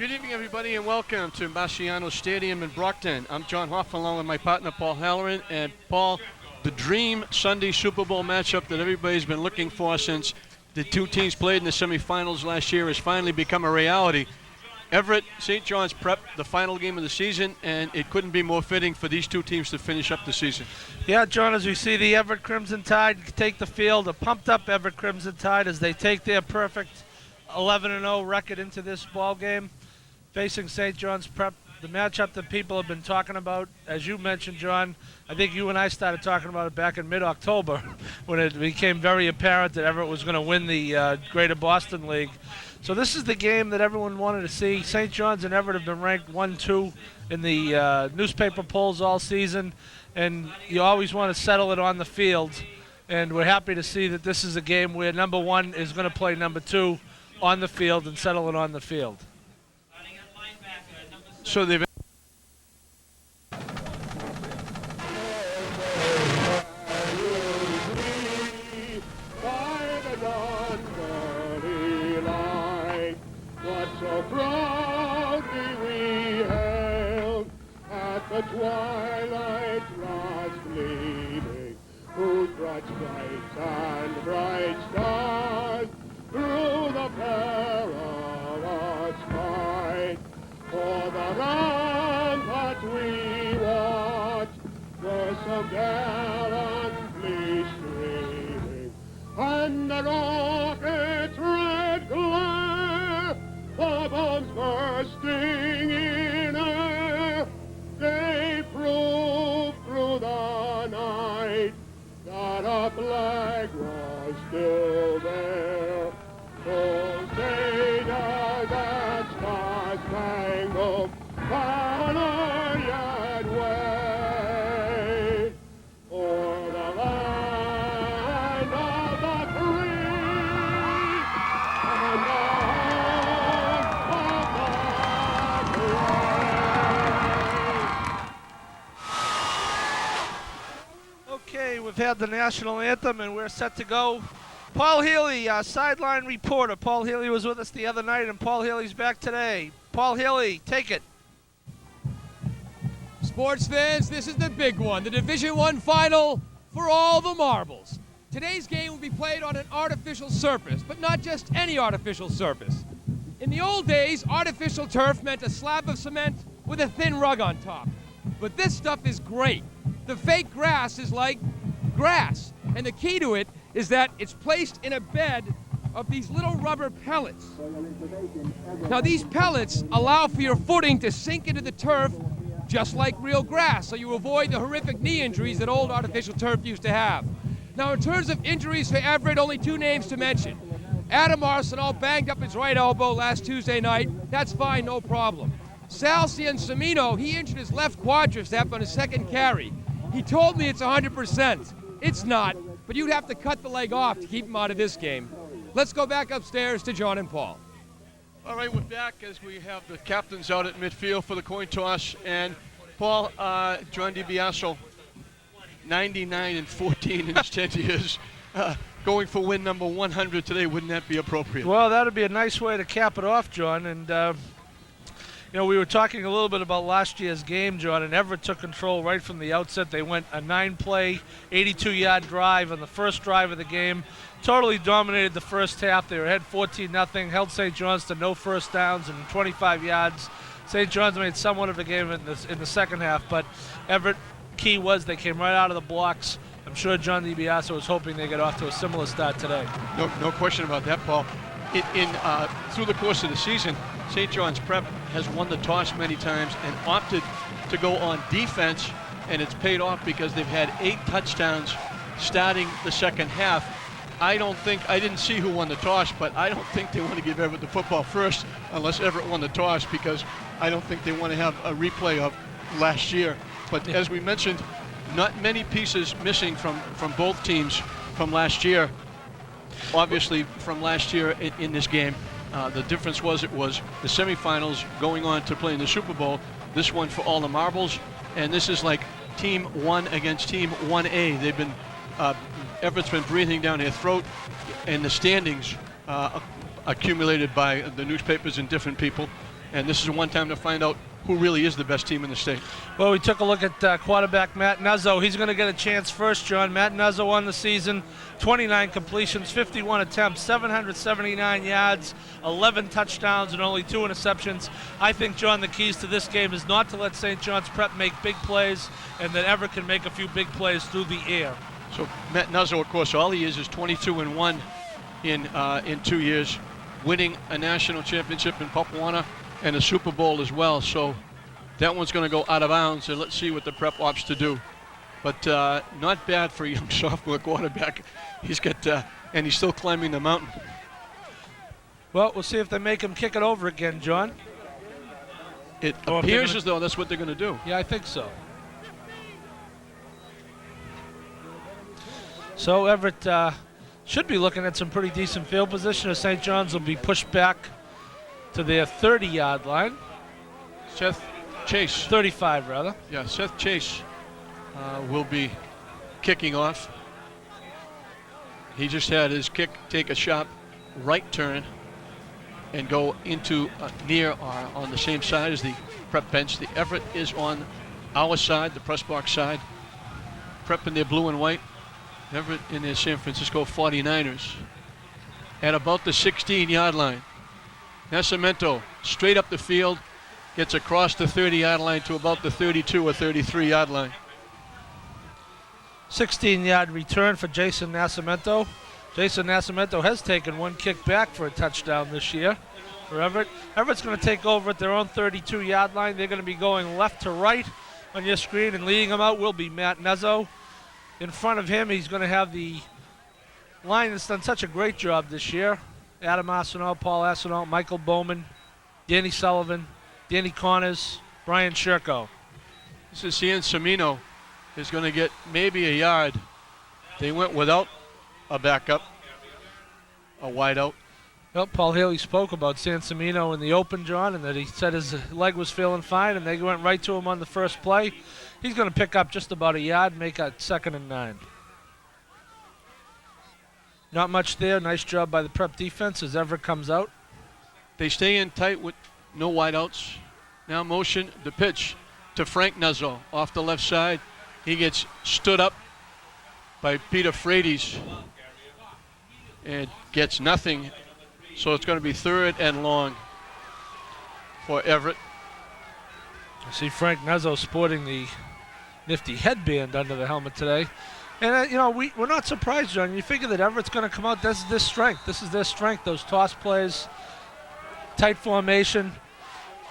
Good evening, everybody, and welcome to Marciano Stadium in Brockton. I'm John Hoffman, along with my partner, Paul Halloran. And Paul, the dream Sunday Super Bowl matchup that everybody's been looking for since the two teams played in the semifinals last year has finally become a reality. Everett, St. John's Prep, the final game of the season, and it couldn't be more fitting for these two teams to finish up the season. Yeah, John, as we see the Everett Crimson Tide take the field, a pumped-up Everett Crimson Tide as they take their perfect 11-0 record into this ball game, facing St. John's Prep, the matchup that people have been talking about. As you mentioned, John, I think you and I started talking about it back in mid-October when it became very apparent that Everett was going to win the Greater Boston League. So this is the game that everyone wanted to see. St. John's and Everett have been ranked 1-2 in the newspaper polls all season, and you always want to settle it on the field. And we're happy to see that this is a game where number one is going to play number two on the field and settle it on the field. So they've so proudly we hailed at the twilight last gleaming, whose broad stripes and bright stars through the perilous fight. For the ramparts we watched were so gallantly streaming, and the rocket's red glare, the bombs bursting in air, they proved through the night that a flag was still there. So say does that star-spangled banner yet wave o'er the land of the free and the Okay, we've had the national anthem and we're set to go. Paul Healy, our sideline reporter. Paul Healy was with us the other night, and Paul Healy's back today. Paul Healy, take it. Sports fans, this is the big one, the Division I final for all the marbles. Today's game will be played on an artificial surface, but not just any artificial surface. In the old days, artificial turf meant a slab of cement with a thin rug on top. But this stuff is great. The fake grass is like grass, and the key to it is that it's placed in a bed of these little rubber pellets. Now these pellets allow for your footing to sink into the turf just like real grass, so you avoid the horrific knee injuries that old artificial turf used to have. Now in terms of injuries for Everett, only two names to mention. Adam Arsenal banged up his right elbow last Tuesday night. That's fine, no problem. Sal Ciancimino, he injured his left quadricep on his second carry. He told me it's 100%. It's not, but you'd have to cut the leg off to keep him out of this game. Let's go back upstairs to John and Paul. All right, we're back as we have the captains out at midfield for the coin toss. And Paul, John DiBiaso, 99-14 in his 10 years, going for win number 100 today. Wouldn't that be appropriate? Well, that would be a nice way to cap it off, John. And you know, we were talking a little bit about last year's game, John, and Everett took control right from the outset. They went a 9-play, 82-yard drive on the first drive of the game. Totally dominated the first half. They were ahead 14-0, held St. John's to no first downs and 25 yards. St. John's made somewhat of a game in the second half, but Everett, key was they came right out of the blocks. I'm sure John DiBiaso was hoping they get off to a similar start today. No question about that, Paul. Through the course of the season, St. John's Prep has won the toss many times and opted to go on defense, and it's paid off because they've had 8 touchdowns starting the second half. I didn't see who won the toss, but I don't think they want to give Everett the football first unless Everett won the toss, because I don't think they want to have a replay of last year. But as we mentioned, not many pieces missing from both teams from last year. Obviously, from last year in this game, the difference was it was the semifinals going on to play in the Super Bowl. This one for all the marbles, and this is like Team 1 against Team 1A. They've been Everett's been breathing down their throat, and the standings accumulated by the newspapers and different people. And this is one time to find out who really is the best team in the state. Well, we took a look at quarterback Matt Nuzzo. He's going to get a chance first, John. Matt Nuzzo on the season, 29 completions, 51 attempts, 779 yards, 11 touchdowns, and only 2 interceptions. I think, John, the keys to this game is not to let St. John's Prep make big plays, and that Everett can make a few big plays through the air. So Matt Nuzzo, of course, all he is 22-1 in 2 years, winning a national championship in Papuana and a Super Bowl as well. So that one's going to go out of bounds, and let's see what the Prep opts to do. But not bad for a young sophomore quarterback. He's got, and he's still climbing the mountain. Well, we'll see if they make him kick it over again, John. It appears as though that's what they're going to do. Yeah, I think so. So Everett should be looking at some pretty decent field position, as St. John's will be pushed back to their 30-yard line. Seth Chase. 35, rather. Yeah, Seth Chase will be kicking off. He just had his kick take a sharp right turn and go into near or on the same side as the Prep bench. The Everett is on our side, the press box side. Prep in their blue and white. Everett in their San Francisco 49ers. At about the 16-yard line. Nascimento straight up the field, gets across the 30-yard line to about the 32 or 33-yard line. 16-yard return for Jason Nascimento. Jason Nascimento has taken one kick back for a touchdown this year for Everett. Everett's going to take over at their own 32-yard line. They're going to be going left to right on your screen, and leading them out will be Matt Nuzzo. In front of him, he's going to have the line that's done such a great job this year. Adam Arsenault, Paul Arsenault, Michael Bowman, Danny Sullivan, Danny Connors, Brian Sherko. This is Cian Semino is going to get maybe a yard. They went without a backup, a wideout. Well, Paul Haley spoke about San Semino in the open, John, and that he said his leg was feeling fine, and they went right to him on the first play. He's going to pick up just about a yard, make a 2nd and 9. Not much there. Nice job by the Prep defense as Everett comes out. They stay in tight with no wideouts. Now motion the pitch to Frank Nuzzo off the left side. He gets stood up by Peter Frades and gets nothing. So it's going to be 3rd and long for Everett. I see Frank Nuzzo sporting the nifty headband under the helmet today. And, you know, we're not surprised, John. You figure that Everett's going to come out. This is their strength. This is their strength, those toss plays, tight formation.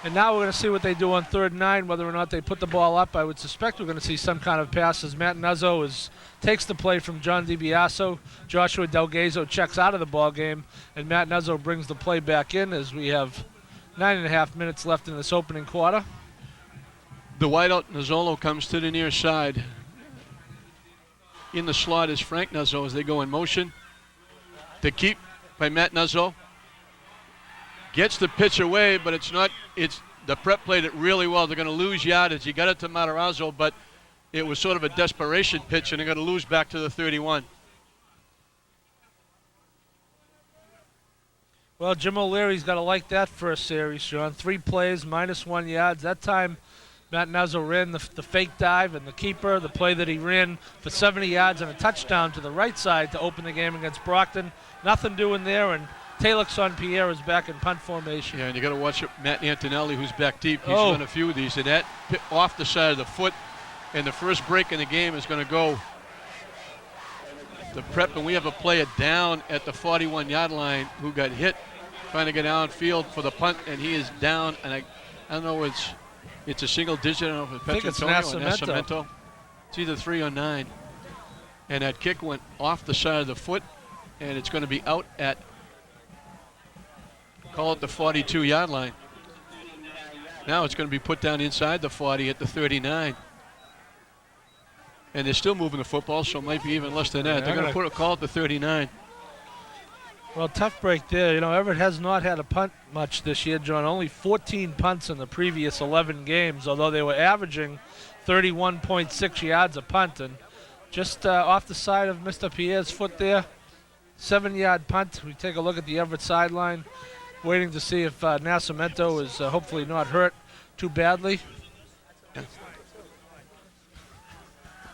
And now we're going to see what they do on 3rd and 9, whether or not they put the ball up. I would suspect we're going to see some kind of passes. Matt Nuzzo takes the play from John DiBiaso. Joshua Delgazo checks out of the ball game, and Matt Nuzzo brings the play back in as we have 9.5 minutes left in this opening quarter. The wideout Nuzzolo comes to the near side. In the slot is Frank Nuzzo as they go in motion. The keep by Matt Nuzzo. Gets the pitch away, but it's the Prep played it really well. They're going to lose yardage. He got it to Matarazzo, but it was sort of a desperation pitch, and they're going to lose back to the 31. Well, Jim O'Leary's got to like that first series, John. 3 plays, -1 yards. That time, Matt Nuzzo ran the fake dive and the keeper, the play that he ran for 70 yards and a touchdown to the right side to open the game against Brockton. Nothing doing there, and Taylor Pierre is back in punt formation. Yeah, and you got to watch Matt Antonelli, who's back deep. He's done a few of these, and that off the side of the foot, and the first break in the game is going to go the Prep, and we have a player down at the 41-yard line who got hit trying to get downfield for the punt, and he is down, and I don't know, it's a single digit. I don't know if I think it's Nascimento. It's either 3 or 9. And that kick went off the side of the foot, and it's going to be out at, call it the 42-yard line. Now it's going to be put down inside the 40 at the 39. And they're still moving the football, so it might be even less than that. They're going to call it the 39. Well, tough break there. You know, Everett has not had a punt much this year, John. Only 14 punts in the previous 11 games, although they were averaging 31.6 yards a punt. And just off the side of Mr. Pierre's foot there, 7-yard punt. We take a look at the Everett sideline. waiting to see if Nascimento is hopefully not hurt too badly.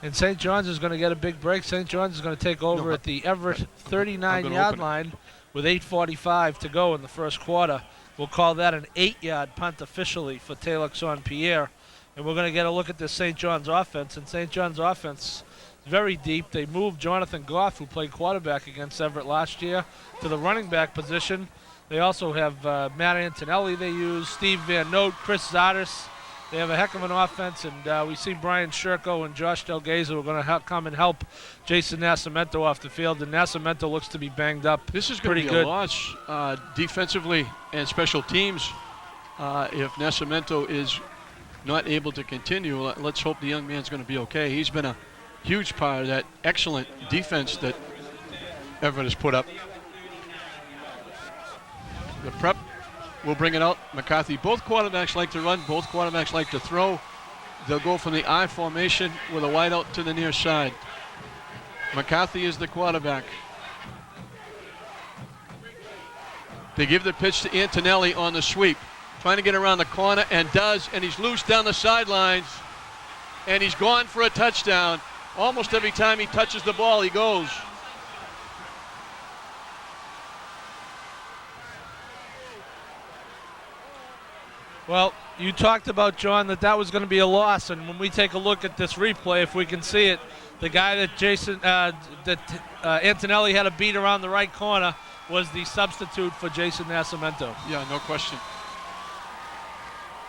And St. John's is going to get a big break. St. John's is going to take over at the Everett 39-yard line with 8:45 to go in the first quarter. We'll call that an 8-yard punt officially for Taylor Pierre. And we're going to get a look at this St. John's offense. And St. John's offense is very deep. They moved Jonathan Goff, who played quarterback against Everett last year, to the running back position. They also have Matt Antonelli they use, Steve Van Note, Chris Zardes. They have a heck of an offense, and we see Brian Sherko and Josh Delgaza who are going to come and help Jason Nascimento off the field, and Nascimento looks to be banged up. This is going to be a loss defensively and special teams if Nascimento is not able to continue. Let's hope the young man's going to be okay. He's been a huge part of that excellent defense that Everett has put up. The prep will bring it out. McCarthy, both quarterbacks like to run, both quarterbacks like to throw. They'll go from the I formation with a wide out to the near side. McCarthy is the quarterback. They give the pitch to Antonelli on the sweep. Trying to get around the corner, and does, and he's loose down the sidelines. And he's gone for a touchdown. Almost every time he touches the ball, he goes. Well, you talked about, John, that was going to be a loss, and when we take a look at this replay, if we can see it, the guy that Antonelli had to beat around the right corner was the substitute for Jason Nascimento. Yeah, no question.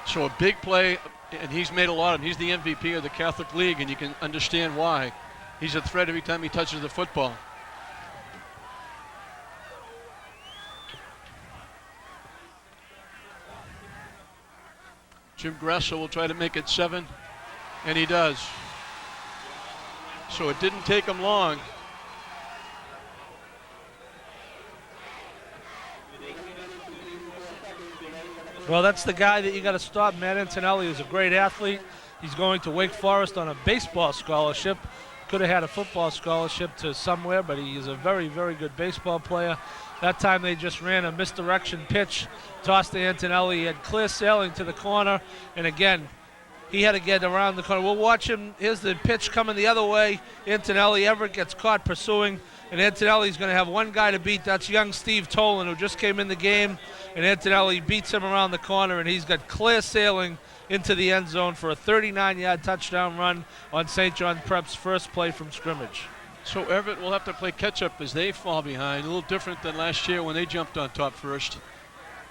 So a big play, and he's made a lot of them. He's the MVP of the Catholic League, and you can understand why. He's a threat every time he touches the football. Jim Grasso will try to make it 7, and he does. So it didn't take him long. Well, that's the guy that you got to stop. Matt Antonelli is a great athlete. He's going to Wake Forest on a baseball scholarship. Could have had a football scholarship to somewhere, but he is a very, very good baseball player. That time they just ran a misdirection pitch, tossed to Antonelli. He had clear sailing to the corner, and again, he had to get around the corner. We'll watch him. Here's the pitch coming the other way. Antonelli, Everett gets caught pursuing, and Antonelli's going to have one guy to beat. That's young Steve Tolan, who just came in the game, and Antonelli beats him around the corner, and he's got clear sailing into the end zone for a 39-yard touchdown run on St. John Prep's first play from scrimmage. So Everett will have to play catch-up as they fall behind. A little different than last year when they jumped on top first.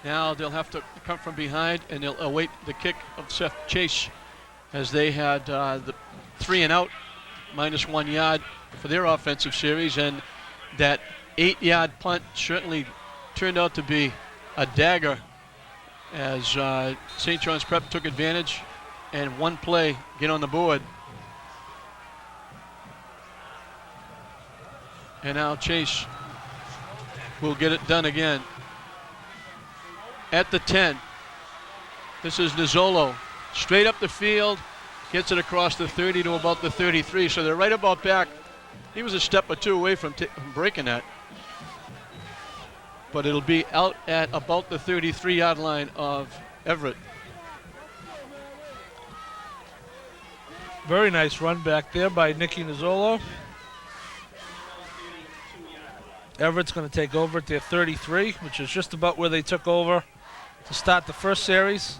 Now they'll have to come from behind, and they'll await the kick of Seth Chase as they had the 3 and out, -1 yard for their offensive series. And that 8-yard punt certainly turned out to be a dagger as St. John's Prep took advantage and one play get on the board. And now Chase will get it done again. At the 10, this is Nizzolo. Straight up the field, gets it across the 30 to about the 33. So they're right about back. He was a step or two away from breaking that. But it'll be out at about the 33-yard line of Everett. Very nice run back there by Nicky Nizzolo. Everett's going to take over at their 33, which is just about where they took over to start the first series.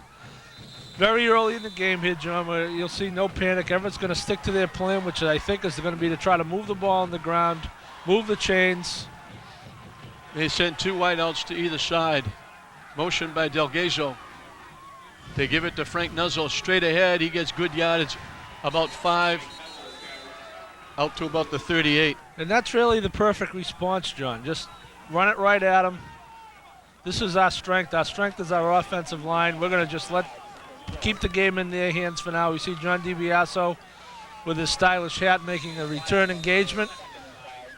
Very early in the game here, John, where you'll see no panic. Everett's going to stick to their plan, which I think is going to be to try to move the ball on the ground, move the chains. They send 2 wideouts to either side. Motion by Delgazo. They give it to Frank Nuzzle straight ahead. He gets good yardage, about 5, out to about the 38. And that's really the perfect response, John. Just run it right at them. This is our strength. Our strength is our offensive line. We're going to just keep the game in their hands for now. We see John DiBiaso with his stylish hat making a return engagement,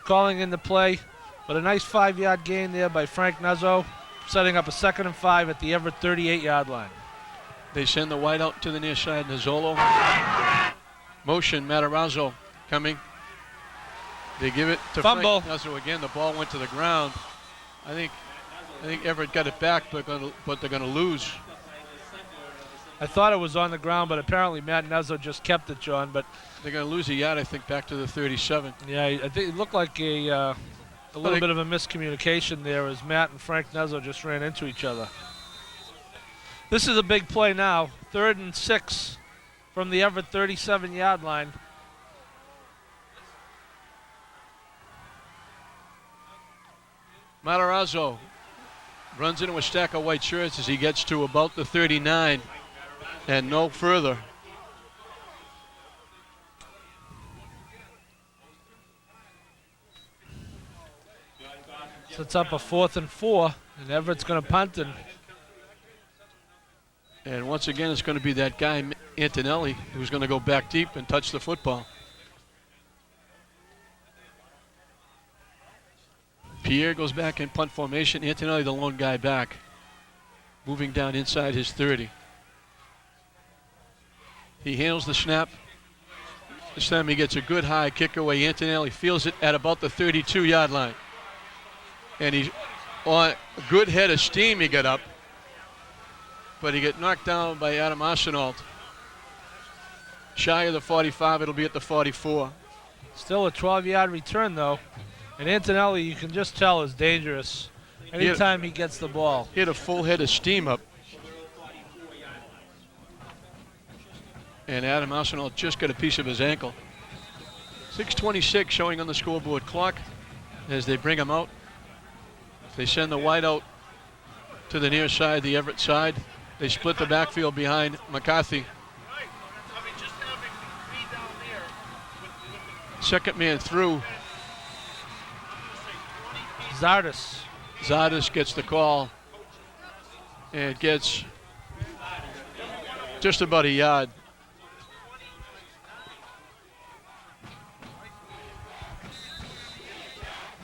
calling in the play. But a nice 5-yard gain there by Frank Nuzzo, setting up a 2nd and 5 at the Everett 38-yard line. They send the wide out to the near side. Nizzolo. Motion, Matarazzo coming. They give it to Fumble. Frank Nuzzo again. The ball went to the ground. I think I think Everett got it back, but they're going to lose. I thought it was on the ground, but apparently Matt Nezzo just kept it, John. But They're going to lose a yard, I think, back to the 37. yeah, I think it looked like a little bit of a miscommunication there as Matt and Frank Nezzo just ran into each other. This is a big play now. 3rd and 6 from the Everett 37-yard line. Matarazzo runs into a stack of white shirts as he gets to about the 39 and no further. So it's up a 4th and 4, and Everett's going to punt it. And once again, it's going to be that guy, Antonelli, who's going to go back deep and touch the football. Pierre goes back in punt formation. Antonelli, the lone guy back, moving down inside his 30. He handles the snap. This time he gets a good high kick away. Antonelli feels it at about the 32-yard line. And he's on a good head of steam he got up. But he got knocked down by Adam Arsenault. Shy of the 45, it'll be at the 44. Still a 12-yard return, though. And Antonelli, you can just tell, is dangerous anytime he gets the ball. He had a full head of steam up. And Adam Arsenault just got a piece of his ankle. 6:26 showing on the scoreboard clock as they bring him out. They send the wide out to the near side, the Everett side. They split the backfield behind McCarthy. Second man through. Zardes gets the call and gets just about a yard.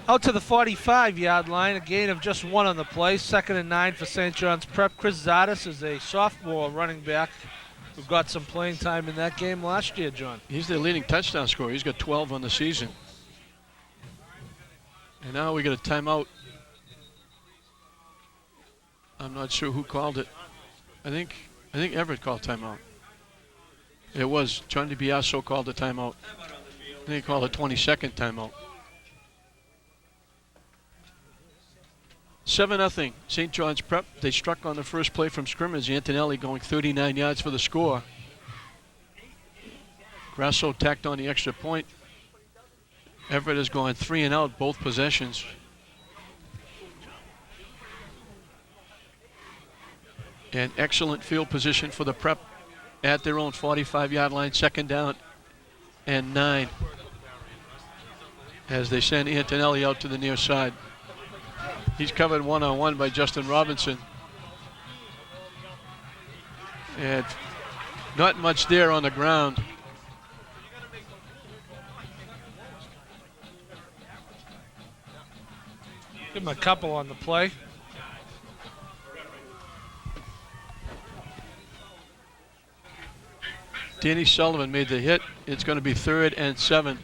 Out to the 45-yard line, a gain of just 1 on the play. 2nd and 9 for St. John's Prep. Chris Zardes is a sophomore running back who got some playing time in that game last year, John. He's their leading touchdown scorer. He's got 12 on the season. And now we got a timeout. I'm not sure who called it. I think Everett called timeout. It was John DiBiaso called the timeout. I think he called a 20-second timeout. 7-0 St. John's Prep. They struck on the first play from scrimmage. Antonelli going 39 yards for the score. Grasso tacked on the extra point. Everett has gone 3 and out both possessions. An excellent field position for the Prep at their own 45-yard line. 2nd down and 9 as they send Antonelli out to the near side. He's covered one-on-one by Justin Robinson. And not much there on the ground. Give him a couple on the play. Danny Sullivan made the hit. It's going to be 3rd and 7.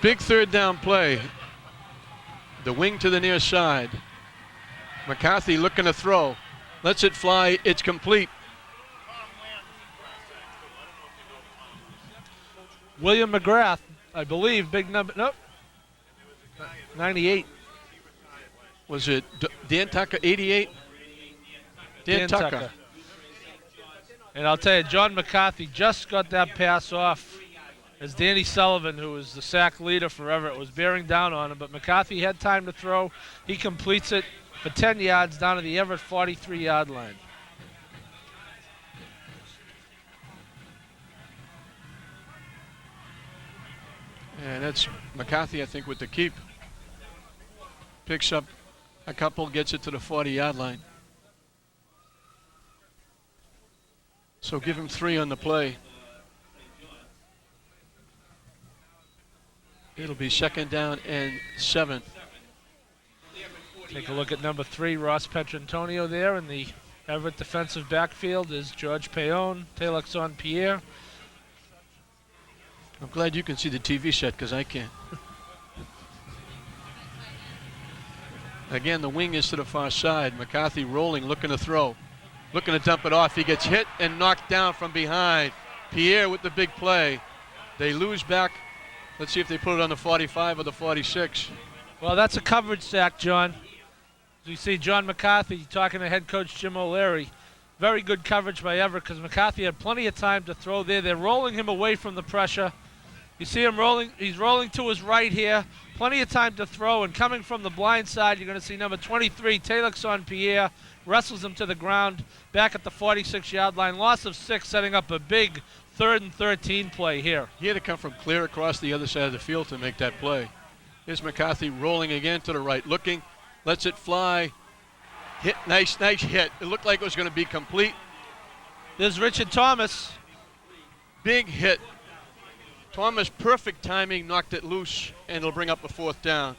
Big 3rd down play. The wing to the near side. McCarthy looking to throw. Lets it fly. It's complete. William McGrath, I believe, big number. Nope. 98. Was it Dan Tucker, 88? Dan Tucker. And I'll tell you, John McCarthy just got that pass off as Danny Sullivan, who was the sack leader for Everett, was bearing down on him. But McCarthy had time to throw. He completes it for 10 yards down to the Everett 43-yard line. And that's McCarthy, I think, with the keep. Picks up a couple, gets it to the 40-yard line. So give him 3 on the play. It'll be 2nd down and 7. Take a look at number 3, Ross Petrantonio there in the Everett defensive backfield is George Payon, Taylor Pierre. I'm glad you can see the TV set because I can't. Again, the wing is to the far side. McCarthy rolling, looking to throw. Looking to dump it off. He gets hit and knocked down from behind. Pierre with the big play. They lose back. Let's see if they put it on the 45 or the 46. Well, that's a coverage sack, John. As you see John McCarthy talking to head coach Jim O'Leary. Very good coverage by Everett because McCarthy had plenty of time to throw there. They're rolling him away from the pressure. You see him rolling. He's rolling to his right here. Plenty of time to throw. And coming from the blind side, you're going to see number 23, Taylor Pierre, wrestles him to the ground back at the 46-yard line. Loss of 6, setting up a big 3rd and 13 play here. He had to come from clear across the other side of the field to make that play. Here's McCarthy rolling again to the right, looking, lets it fly. Hit, nice hit. It looked like it was going to be complete. There's Richard Thomas. Big hit. Thomas, perfect timing, knocked it loose, and it'll bring up a 4th down.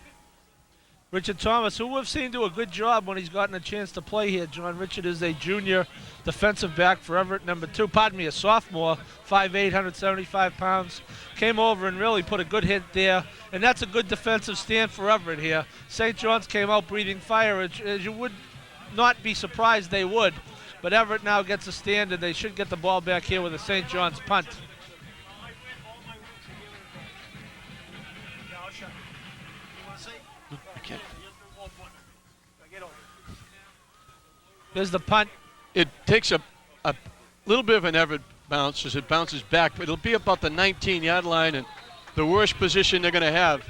Richard Thomas, who we've seen do a good job when he's gotten a chance to play here. John Richard is a junior defensive back for Everett, a sophomore, 5'8", 175 pounds. Came over and really put a good hit there, and that's a good defensive stand for Everett here. St. John's came out breathing fire, as you would not be surprised they would, but Everett now gets a stand, and they should get the ball back here with a St. John's punt. Here's the punt. It takes a little bit of an Everett bounce as it bounces back, but it'll be about the 19-yard line and the worst position they're going to have.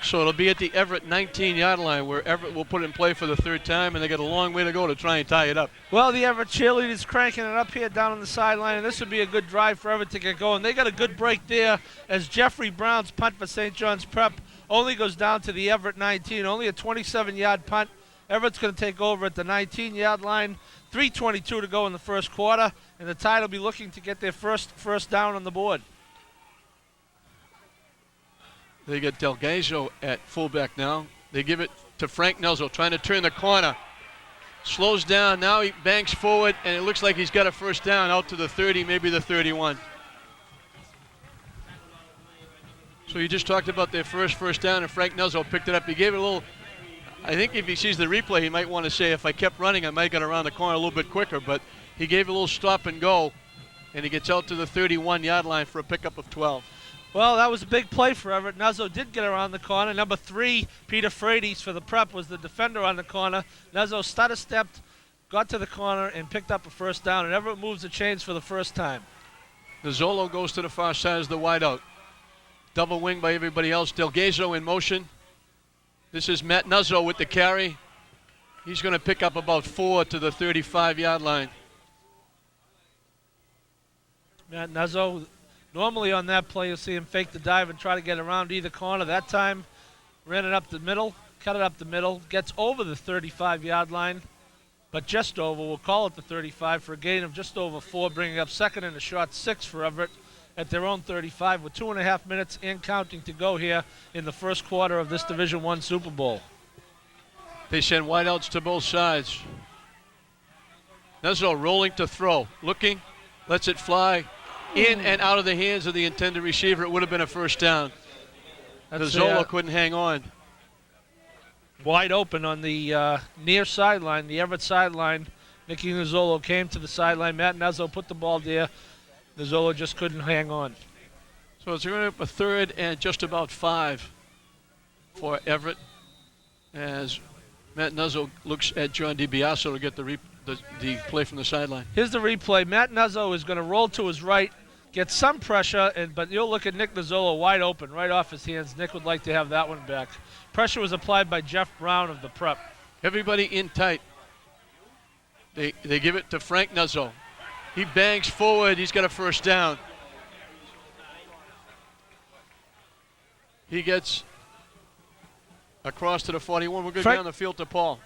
So it'll be at the Everett 19-yard line where Everett will put it in play for the 3rd time, and they got a long way to go to try and tie it up. Well, the Everett cheerleaders cranking it up here down on the sideline, and this would be a good drive for Everett to get going. They got a good break there as Jeffrey Brown's punt for St. John's Prep only goes down to the Everett 19, only a 27-yard punt. Everett's going to take over at the 19-yard line. 3:22 to go in the first quarter, and the Tide will be looking to get their first down on the board. They get Delgado at fullback now. They give it to Frank Nelzo, trying to turn the corner. Slows down, now he banks forward, and it looks like he's got a 1st down out to the 30, maybe the 31. So you just talked about their first down, and Frank Nelzo picked it up. He gave it a little, I think if he sees the replay, he might want to say, if I kept running, I might get around the corner a little bit quicker, but he gave a little stop and go, and he gets out to the 31-yard line for a pickup of 12. Well, that was a big play for Everett. Nuzzo did get around the corner. Number 3, Peter Frades for the Prep, was the defender on the corner. Nuzzo stutter-stepped, got to the corner, and picked up a 1st down, and Everett moves the chains for the 1st time. Nizzolo goes to the far side as the wideout. Double wing by everybody else. Delgado in motion. This is Matt Nuzzo with the carry. He's going to pick up about 4 to the 35-yard line. Matt Nuzzo, normally on that play, you'll see him fake the dive and try to get around either corner. That time, ran it up the middle, cut it up the middle, gets over the 35-yard line, but just over. We'll call it the 35 for a gain of just over 4, bringing up 2nd and a short 6 for Everett at their own 35 with 2.5 minutes and counting to go here in the first quarter of this Division I Super Bowl. They send wideouts to both sides. Nuzzo rolling to throw, looking, lets it fly in and out of the hands of the intended receiver. It would have been a 1st down. Nuzzo couldn't hang on. Wide open on the near sideline, the Everett sideline. Nicky Nizzolo came to the sideline. Matt Nuzzo put the ball there. Nizzolo just couldn't hang on. So it's going up a 3rd and just about 5 for Everett as Matt Nuzzo looks at John DiBiaso to get the play from the sideline. Here's the replay. Matt Nuzzo is going to roll to his right, get some pressure, but you'll look at Nick Nizzolo wide open, right off his hands. Nick would like to have that one back. Pressure was applied by Jeff Brown of the Prep. Everybody in tight. They give it to Frank Nuzzo. He bangs forward. He's got a 1st down. He gets across to the 41. We're going down the field to Paul.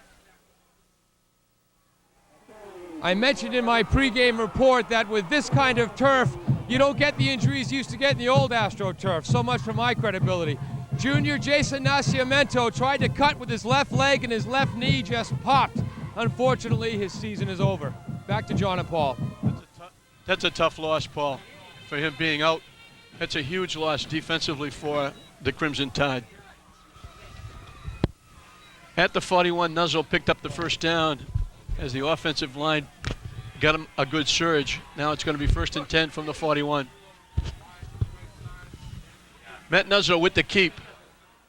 I mentioned in my pregame report that with this kind of turf, you don't get the injuries you used to get in the old AstroTurf. So much for my credibility. Junior Jason Nascimento tried to cut with his left leg and his left knee just popped. Unfortunately, his season is over. Back to John and Paul. That's a tough loss, Paul, for him being out. That's a huge loss defensively for the Crimson Tide. At the 41, Nuzzle picked up the first down as the offensive line got him a good surge. Now it's going to be 1st and 10 from the 41. Matt Nuzzle with the keep.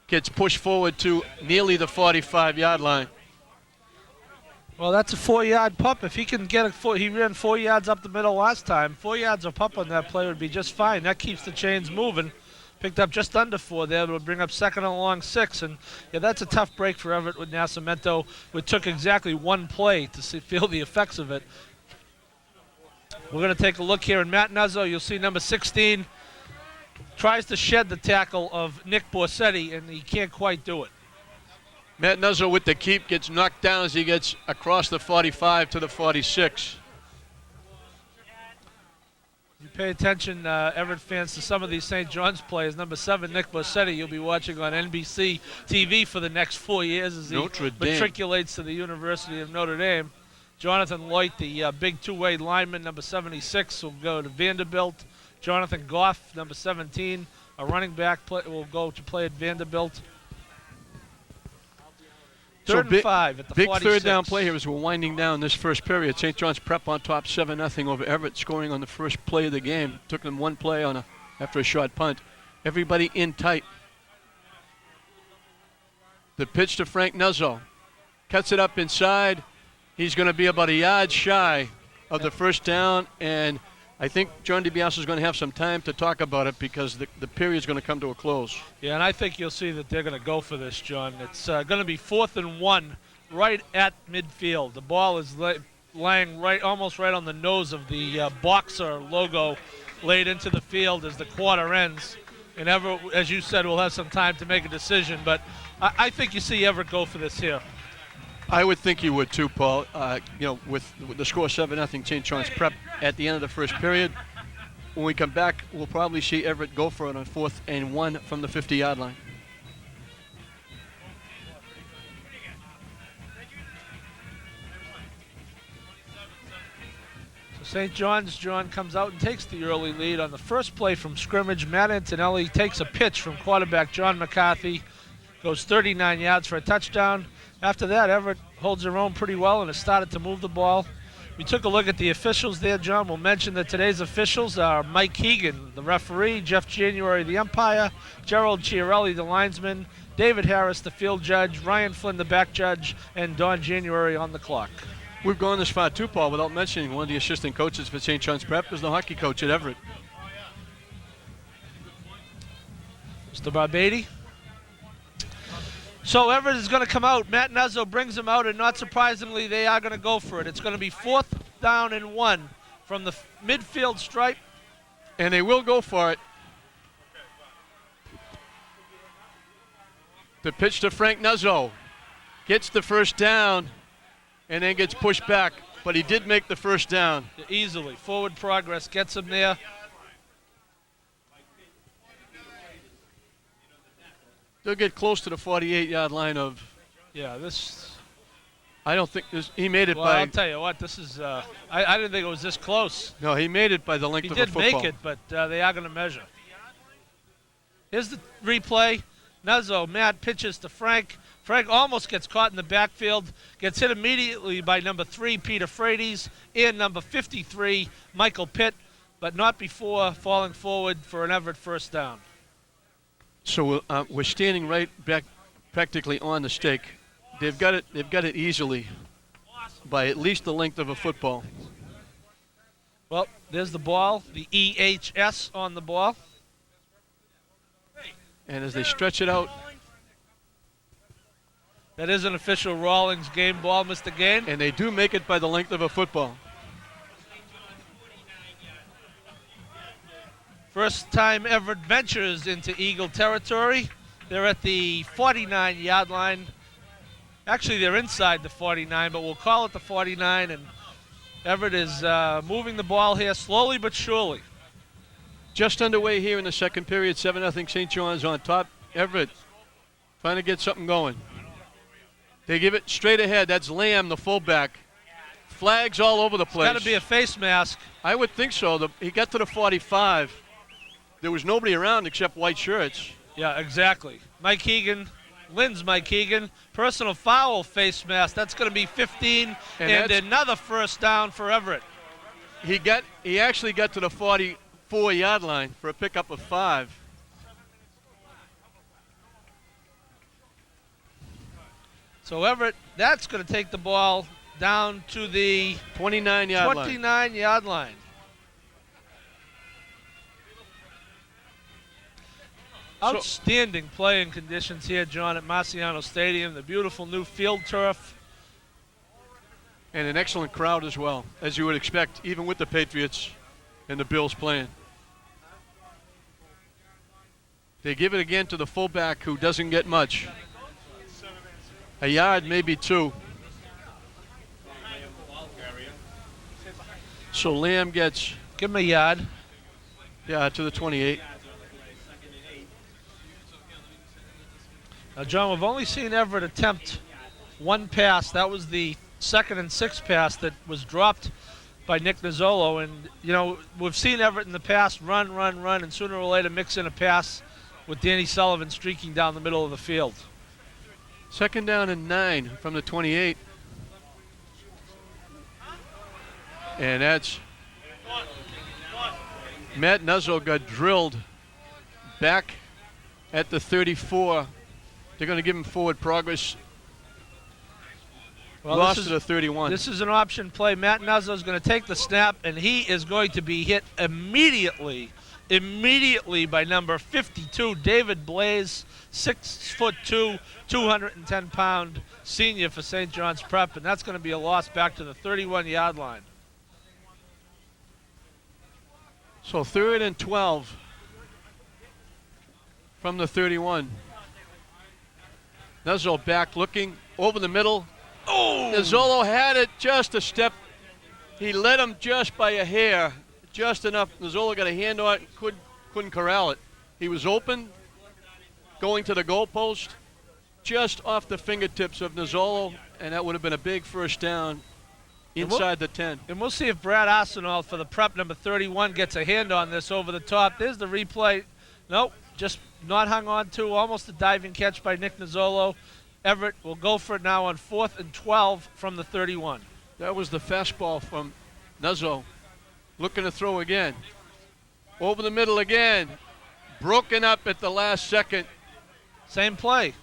Gets pushed forward to nearly the 45-yard line. Well, that's a 4-yard pup. If he can get he ran 4 yards up the middle last time. 4 yards of pup on that play would be just fine. That keeps the chains moving. Picked up just under 4 there, but will bring up 2nd and long 6. And yeah, that's a tough break for Everett with Nascimento. It took exactly 1 play to feel the effects of it. We're going to take a look here. And Matt Nuzzle, you'll see number 16, tries to shed the tackle of Nick Borsetti, and he can't quite do it. Matt Nuzzle with the keep gets knocked down as he gets across the 45 to the 46. You pay attention, Everett fans, to some of these St. John's players. Number 7, Nick Borsetti, you'll be watching on NBC TV for the next 4 years as he matriculates to the University of Notre Dame. Jonathan Lloyd, the big two-way lineman, number 76, will go to Vanderbilt. Jonathan Goff, number 17, a running back, will go to play at Vanderbilt. Third and 5 at the 46. Big third down play here as we're winding down this first period. St. John's Prep on top 7-0 over Everett, scoring on the first play of the game. Took them 1 play after a short punt. Everybody in tight. The pitch to Frank Nuzzle. Cuts it up inside. He's going to be about a yard shy of the first down, and I think John DiBiase is going to have some time to talk about it because the period is going to come to a close. Yeah, and I think you'll see that they're going to go for this, John. It's going to be 4th and 1 right at midfield. The ball is laying almost right on the nose of the Boxer logo laid into the field as the quarter ends. And Everett, as you said, will have some time to make a decision, but I think you see Everett go for this here. I would think you would too, Paul. With the score 7-0 St. John's Prep at the end of the first period. When we come back, we'll probably see Everett go for it on 4th and 1 from the 50-yard line. So St. John's, John comes out and takes the early lead on the first play from scrimmage. Matt Antonelli takes a pitch from quarterback John McCarthy, goes 39 yards for a touchdown. After that, Everett holds their own pretty well and has started to move the ball. We took a look at the officials there, John. We'll mention that today's officials are Mike Keegan, the referee, Jeff January, the umpire, Gerald Chiarelli, the linesman, David Harris, the field judge, Ryan Flynn, the back judge, and Don January on the clock. We've gone this far too, Paul, without mentioning one of the assistant coaches for St. John's Prep is the hockey coach at Everett. Mr. Barbady. So Everett is going to come out. Matt Nuzzle brings him out, and not surprisingly, they are going to go for it. It's going to be 4th down and 1 from the midfield stripe. And they will go for it. The pitch to Frank Nuzzle. Gets the first down and then gets pushed back. But he did make the first down. Easily. Forward progress gets him there. They'll get close to the 48-yard line of. Yeah, this. I don't think he made it well, by. I'll tell you what, this is. I didn't think it was this close. No, he made it by the length of a football. He did make it, but they are going to measure. Here's the replay. Nuzzle, Matt pitches to Frank. Frank almost gets caught in the backfield. Gets hit immediately by number 3, Peter Frades, and number 53, Michael Pitt, but not before falling forward for an Everett first down. So we're standing right back, practically on the stake. They've got it easily, by at least the length of a football. Well, there's the ball, the EHS on the ball. And as they stretch it out. That is an official Rawlings game ball, Mr. Gain. And they do make it by the length of a football. First time Everett ventures into Eagle territory. They're at the 49-yard line. Actually, they're inside the 49, but we'll call it the 49. And Everett is moving the ball here slowly but surely. Just underway here in the second period. 7-0 St. John's on top. Everett trying to get something going. They give it straight ahead. That's Lamb, the fullback. Flags all over the place. It's got to be a face mask. I would think so. He got to the 45. There was nobody around except white shirts. Yeah, exactly. Mike Lynn's Mike Keegan. Personal foul face mask. That's going to be 15 and another first down for Everett. He actually got to the 44-yard line for a pickup of 5. So Everett, that's going to take the ball down to the 29-yard line. Outstanding playing conditions here, John, at Marciano Stadium. The beautiful new field turf. And an excellent crowd as well, as you would expect, even with the Patriots and the Bills playing. They give it again to the fullback who doesn't get much. A yard, maybe 2. So Lamb gets... Give him a yard. Yeah, to the 28. Now, John, we've only seen Everett attempt one pass. That was the 2nd and 6 pass that was dropped by Nick Nizzolo. And, you know, we've seen Everett in the past run, and sooner or later mix in a pass with Danny Sullivan streaking down the middle of the field. 2nd down and 9 from the 28. And that's Matt Nuzzo got drilled back at the 34. They're going to give him forward progress. Well, lost to the 31. This is an option play. Matt Nuzzo is going to take the snap, and he is going to be hit immediately by number 52, David Blaze, 6'2", 210-pound senior for St. John's Prep, and that's going to be a loss back to the 31-yard line. So 3rd and 12 from the 31. Nuzzo back looking over the middle. Oh! Nizzolo had it just a step. He led him just by a hair, just enough. Nizzolo got a hand on it, couldn't corral it. He was open, going to the goalpost, just off the fingertips of Nizzolo, and that would have been a big first down inside the 10. And we'll see if Brad Arsenault for the Prep number 31 gets a hand on this over the top. There's the replay. Nope, just not hung on to. Almost a diving catch by Nick Nizzolo. Everett will go for it now on 4th and 12 from the 31. That was the fastball from Nuzzo. Looking to throw again. Over the middle again. Broken up at the last second. Same play.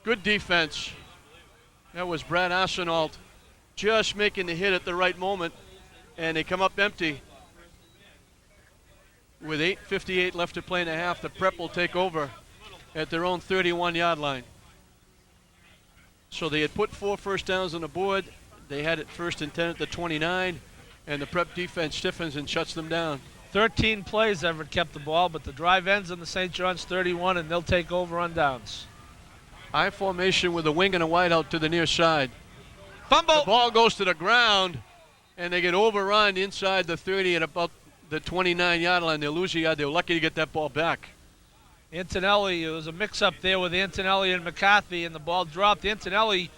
Good defense. That was Brad Arsenault just making the hit at the right moment. And they come up empty. With 8:58 left to play in the half, the Prep will take over at their own 31-yard line. So they had put 4 first downs on the board. They had it 1st and 10 at the 29, and the Prep defense stiffens and shuts them down. 13 plays Everett kept the ball, but the drive ends on the St. John's 31, and they'll take over on downs. I formation with a wing and a wide out to the near side. Fumble! The ball goes to the ground, and they get overrun inside the 30 at about the 29-yard line. They lose a yard. They were lucky to get that ball back. Antonelli, it was a mix-up there with Antonelli and McCarthy, and the ball dropped. Antonelli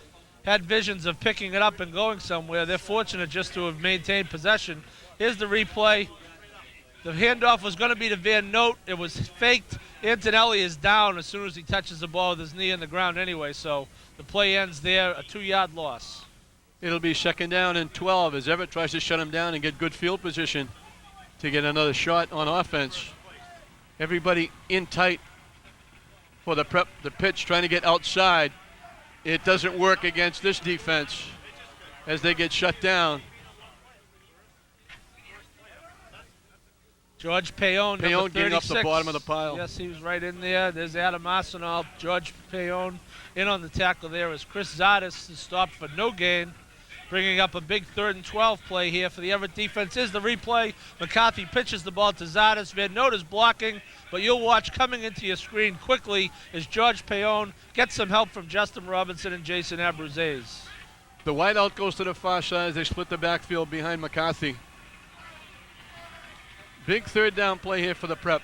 had visions of picking it up and going somewhere. They're fortunate just to have maintained possession. Here's the replay. The handoff was going to be to Van Note. It was faked. Antonelli is down as soon as he touches the ball with his knee on the ground anyway, so the play ends there, a 2-yard loss. It'll be 2nd down and 12 as Everett tries to shut him down and get good field position to get another shot on offense. Everybody in tight for the Prep, the pitch trying to get outside. It doesn't work against this defense as they get shut down. George Payon, number 36. Getting up the bottom of the pile. Yes, he was right in there. There's Adam Arsenault. George Payon in on the tackle there as Chris Zadis is stopped for no gain. Bringing up a big 3rd and 12 play here for the Everett defense is the replay. McCarthy pitches the ball to Zadis. Van Note is blocking, but you'll watch coming into your screen quickly as George Payon gets some help from Justin Robinson and Jason Abruzes. The wideout goes to the far side as they split the backfield behind McCarthy. Big 3rd down play here for the Prep.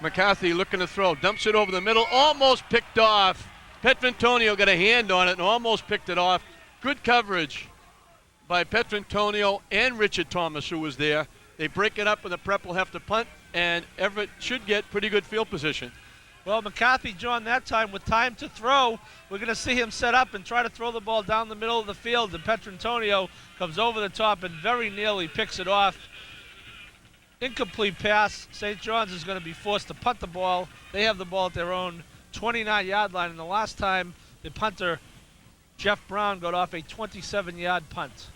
McCarthy looking to throw, dumps it over the middle, almost picked off. Petrantonio got a hand on it and almost picked it off. Good coverage by Petrantonio and Richard Thomas, who was there. They break it up and the Prep will have to punt, and Everett should get pretty good field position. Well, McCarthy, John, that time with time to throw, we're going to see him set up and try to throw the ball down the middle of the field. And Petrantonio comes over the top and very nearly picks it off. Incomplete pass. St. John's is going to be forced to punt the ball. They have the ball at their own 29-yard line. And the last time the punter, Jeff Brown, got off a 27-yard punt.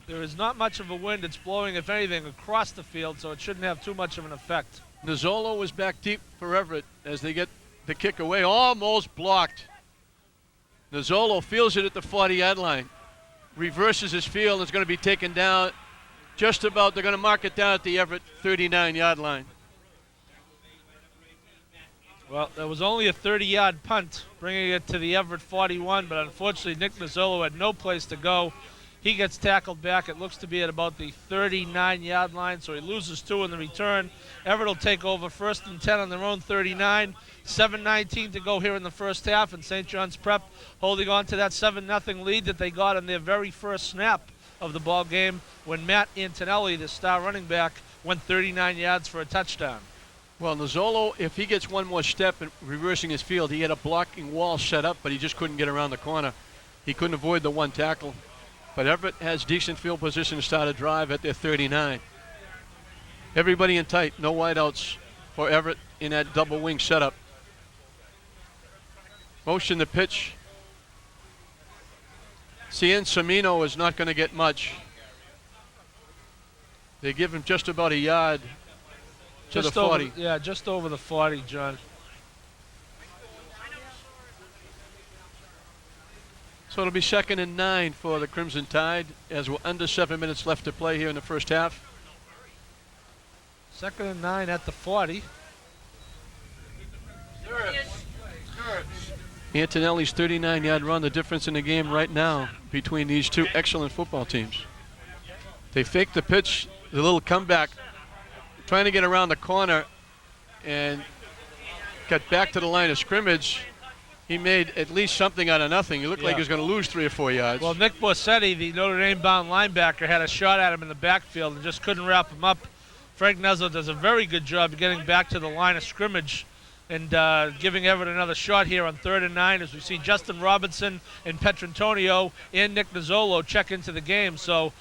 There is not much of a wind. It's blowing, if anything, across the field, so it shouldn't have too much of an effect. Nizzolo was back deep for Everett as they get the kick away, almost blocked. Nizzolo feels it at the 40-yard line, reverses his field, and it's going to be taken down just about. They're going to mark it down at the Everett 39-yard line. Well, there was only a 30-yard punt, bringing it to the Everett 41, but unfortunately Nick Nizzolo had no place to go. He gets tackled back. It looks to be at about the 39-yard line, so he loses 2 in the return. Everett will take over 1st and 10 on their own 39. 7:19 to go here in the first half, and St. John's Prep holding on to that 7-0 lead that they got on their very first snap of the ball game when Matt Antonelli, the star running back, went 39 yards for a touchdown. Well, Nizzolo, if he gets one more step in reversing his field, he had a blocking wall set up, but he just couldn't get around the corner. He couldn't avoid the one tackle. But Everett has decent field position to start a drive at their 39. Everybody in tight, no wideouts for Everett in that double wing setup. Motion to pitch. Cien Semino is not going to get much. They give him just about a yard to the 40. Yeah, just over the 40, John. So it'll be 2nd and 9 for the Crimson Tide as we're under 7 minutes left to play here in the first half. 2nd and 9 at the 40. Antonelli's 39-yard run, the difference in the game right now between these two excellent football teams. They fake the pitch, the little comeback, trying to get around the corner and got back to the line of scrimmage. He made at least something out of nothing. He looked like he was going to lose 3 or 4 yards. Well, Nick Borsetti, the Notre Dame-bound linebacker, had a shot at him in the backfield and just couldn't wrap him up. Frank Nezzo does a very good job of getting back to the line of scrimmage and giving Everett another shot here on 3rd and 9 as we see Justin Robinson and Petrantonio and Nick Nizzolo check into the game. So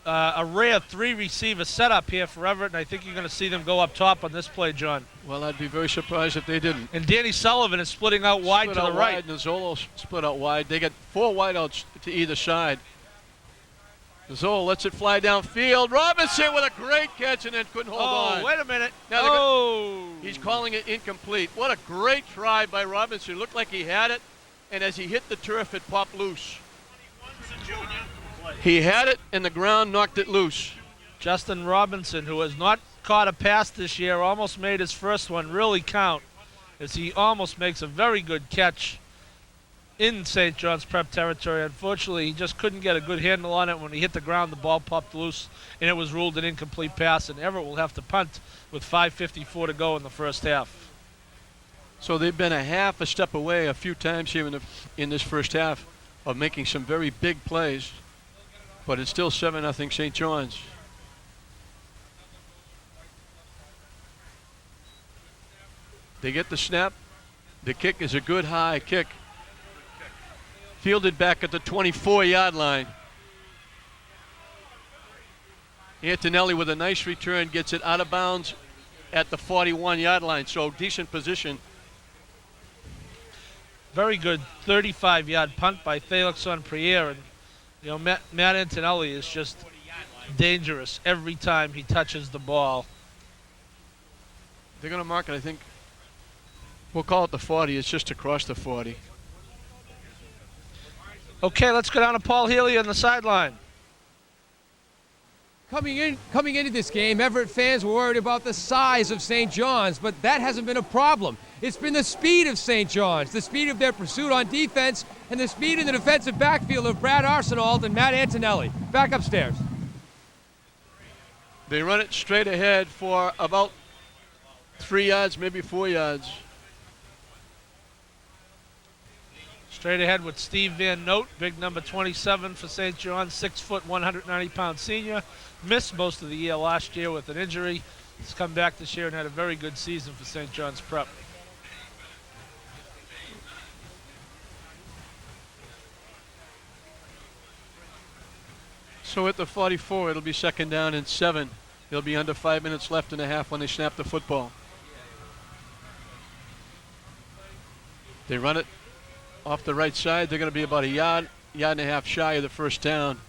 a rare 3-receiver setup here for Everett, and I think you're going to see them go up top on this play, John. Well, I'd be very surprised if they didn't. And Danny Sullivan is splitting out wide to the right. Nizzolo split out wide. They got 4 wideouts to either side. Nizzolo lets it fly downfield. Robinson with a great catch and then couldn't hold on. Oh, wait a minute. Now he's calling it incomplete. What a great try by Robinson. Looked like he had it, and as he hit the turf, it popped loose. He had it, and the ground knocked it loose. Justin Robinson, who has not caught a pass this year, almost made his first one really count as he almost makes a very good catch in St. John's Prep territory. Unfortunately, he just couldn't get a good handle on it. When he hit the ground, the ball popped loose, and it was ruled an incomplete pass, and Everett will have to punt with 5:54 to go in the first half. So they've been a half a step away a few times here in this first half of making some very big plays, but it's still 7-0 St. John's. They get the snap. The kick is a good high kick. Fielded back at the 24-yard line. Antonelli with a nice return gets it out of bounds at the 41-yard line. So decent position. Very good 35-yard punt by Felix on Priere. And you know, Matt Antonelli is just dangerous every time he touches the ball. They're going to mark it, I think. We'll call it the 40. It's just across the 40. Okay, let's go down to Paul Healy on the sideline. Coming into this game, Everett fans were worried about the size of St. John's, but that hasn't been a problem. It's been the speed of St. John's, the speed of their pursuit on defense, and the speed in the defensive backfield of Brad Arsenault and Matt Antonelli. Back upstairs. They run it straight ahead for about 3 yards, maybe 4 yards. Straight ahead with Steve Van Note, big number 27 for St. John's, 6 foot, 190-pound senior. Missed most of the year last year with an injury. He's come back this year and had a very good season for St. John's Prep. So at the 44, it'll be 2nd down and 7. There'll be under 5 minutes left in the half when they snap the football. They run it off the right side. They're going to be about a yard and a half shy of the first down.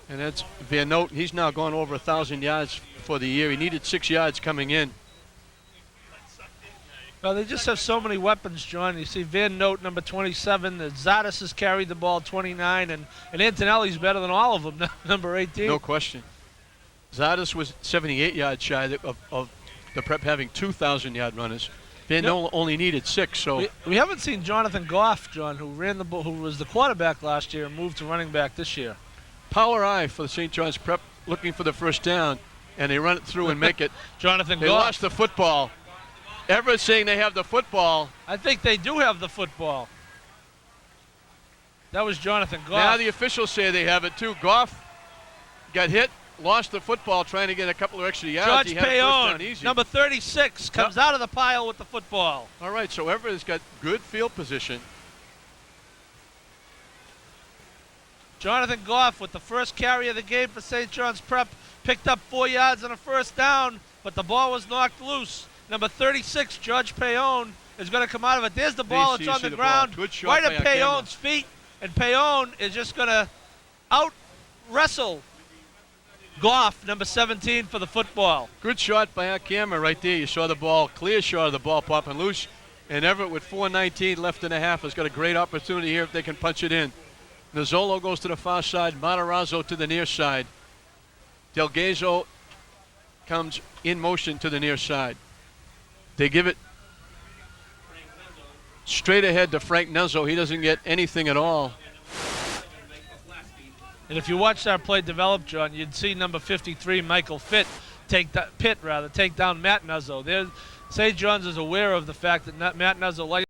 And that's Van Noten. He's now gone over 1,000 yards for the year. He needed 6 yards coming in. Well, they just have so many weapons, John. You see Van Note, number 27. Zadis has carried the ball, 29. And Antonelli's better than all of them, number 18. No question. Zadis was 78 yards shy of the Prep having 2,000-yard runners. Van Noten only needed 6. So we haven't seen Jonathan Goff, John, who ran the ball, who was the quarterback last year and moved to running back this year. Power eye for the St. John's Prep, looking for the first down, and they run it through and make it. Jonathan They Goff. lost the football. Everett saying they have the football. I think they do have the football. That was Jonathan Goff. Now the officials say they have it too. Goff got hit, lost the football trying to get a couple of extra yards. George He had a first down Payon, easy. number 36, comes out of the pile with the football. All right, so Everett has got good field position. Jonathan Goff with the first carry of the game for St. John's Prep. Picked up 4 yards on a first down, but the ball was knocked loose. Number 36, George Payon, is going to come out of it. There's the ball. It's on the ground. Good shot Right by at our camera. Payon's feet. And Payon is just going to out-wrestle Goff, number 17, for the football. Good shot by our camera right there. You saw the ball, clear shot of the ball popping loose. And Everett with 4:19 left in the half has got a great opportunity here if they can punch it in. Nizzolo goes to the far side, Matarazzo to the near side. Delgazo comes in motion to the near side. They give it straight ahead to Frank Nuzzo. He doesn't get anything at all. And if you watch that play develop, John, you'd see number 53, Michael Pitt, take down Matt Nuzzo. St. John's is aware of the fact that Matt Nuzzo likes